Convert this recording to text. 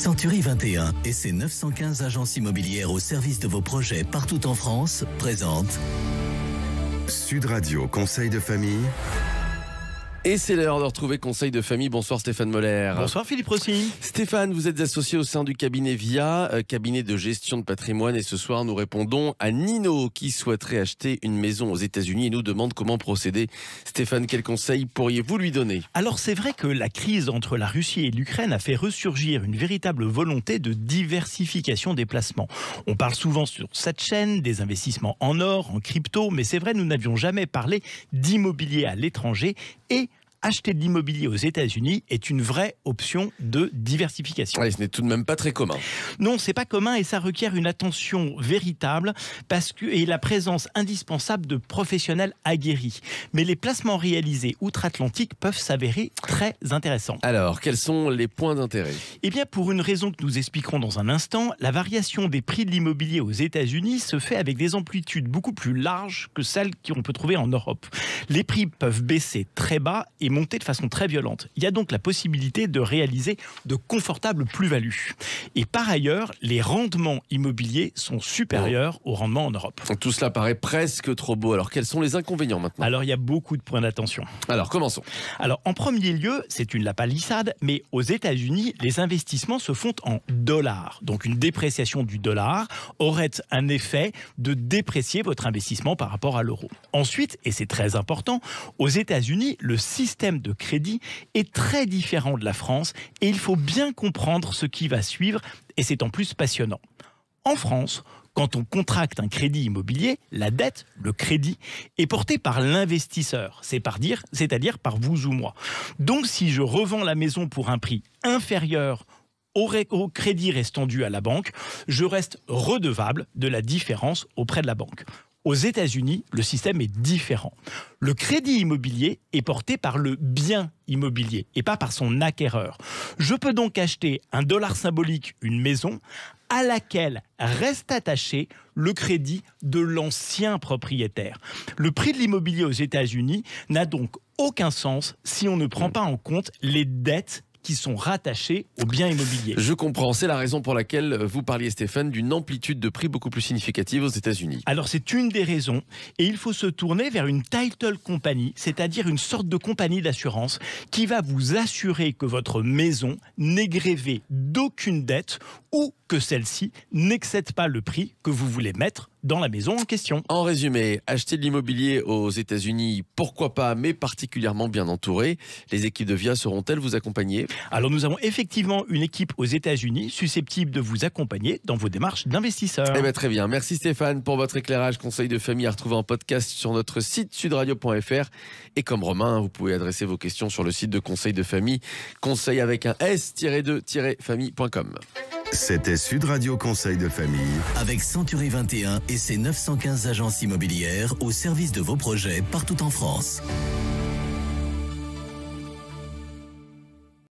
Century 21 et ses 915 agences immobilières au service de vos projets partout en France présentent Sud Radio Conseil de famille. Et c'est l'heure de retrouver Conseil de famille. Bonsoir Stéphane Moller. Bonsoir Philippe Rossi. Stéphane, vous êtes associé au sein du cabinet VIA, cabinet de gestion de patrimoine. Et ce soir, nous répondons à Nino qui souhaiterait acheter une maison aux États-Unis et nous demande comment procéder. Stéphane, quels conseils pourriez-vous lui donner ? Alors c'est vrai que la crise entre la Russie et l'Ukraine a fait ressurgir une véritable volonté de diversification des placements. On parle souvent sur cette chaîne des investissements en or, en crypto, mais c'est vrai, nous n'avions jamais parlé d'immobilier à l'étranger et acheter de l'immobilier aux États-Unis est une vraie option de diversification. Ouais, ce n'est tout de même pas très commun. Non, c'est pas commun et ça requiert une attention véritable et la présence indispensable de professionnels aguerris. Mais les placements réalisés outre-Atlantique peuvent s'avérer très intéressants. Alors, quels sont les points d'intérêt ? Eh bien, pour une raison que nous expliquerons dans un instant, la variation des prix de l'immobilier aux États-Unis se fait avec des amplitudes beaucoup plus larges que celles qu'on peut trouver en Europe. Les prix peuvent baisser très bas et monter de façon très violente. Il y a donc la possibilité de réaliser de confortables plus-values. Et par ailleurs, les rendements immobiliers sont supérieurs aux rendements en Europe. Tout cela paraît presque trop beau. Alors, quels sont les inconvénients maintenant ? Alors, il y a beaucoup de points d'attention. Alors, commençons. Alors, en premier lieu, c'est la palissade, mais aux États-Unis, les investissements se font en dollars. Donc, une dépréciation du dollar aurait un effet de déprécier votre investissement par rapport à l'euro. Ensuite, et c'est très important, aux États-Unis, le système de crédit est très différent de la France et il faut bien comprendre ce qui va suivre et c'est en plus passionnant. En France, quand on contracte un crédit immobilier, la dette, le crédit, est porté par l'investisseur, c'est-à-dire par vous ou moi. Donc si je revends la maison pour un prix inférieur au crédit restant dû à la banque, je reste redevable de la différence auprès de la banque. Aux États-Unis, le système est différent. Le crédit immobilier est porté par le bien immobilier et pas par son acquéreur. Je peux donc acheter un dollar symbolique, une maison, à laquelle reste attaché le crédit de l'ancien propriétaire. Le prix de l'immobilier aux États-Unis n'a donc aucun sens si on ne prend pas en compte les dettes qui sont rattachés aux biens immobiliers. Je comprends, c'est la raison pour laquelle vous parliez, Stéphane, d'une amplitude de prix beaucoup plus significative aux États-Unis. Alors c'est une des raisons, et il faut se tourner vers une title company, c'est-à-dire une sorte de compagnie d'assurance qui va vous assurer que votre maison n'est grévée d'aucune dette ou que celle-ci n'excède pas le prix que vous voulez mettre dans la maison en question. En résumé, acheter de l'immobilier aux États-Unis, pourquoi pas, mais particulièrement bien entouré. Les équipes de VIA sauront-elles vous accompagner ? Alors nous avons effectivement une équipe aux États-Unis susceptible de vous accompagner dans vos démarches d'investisseurs. Eh bien, très bien. Merci Stéphane pour votre éclairage. Conseil de famille à retrouver en podcast sur notre site sudradio.fr. Et comme Romain, vous pouvez adresser vos questions sur le site de Conseil de famille, conseil avec un s-2-famille.com. C'était Sud Radio Conseil de famille. avec Century 21 et ses 915 agences immobilières au service de vos projets partout en France.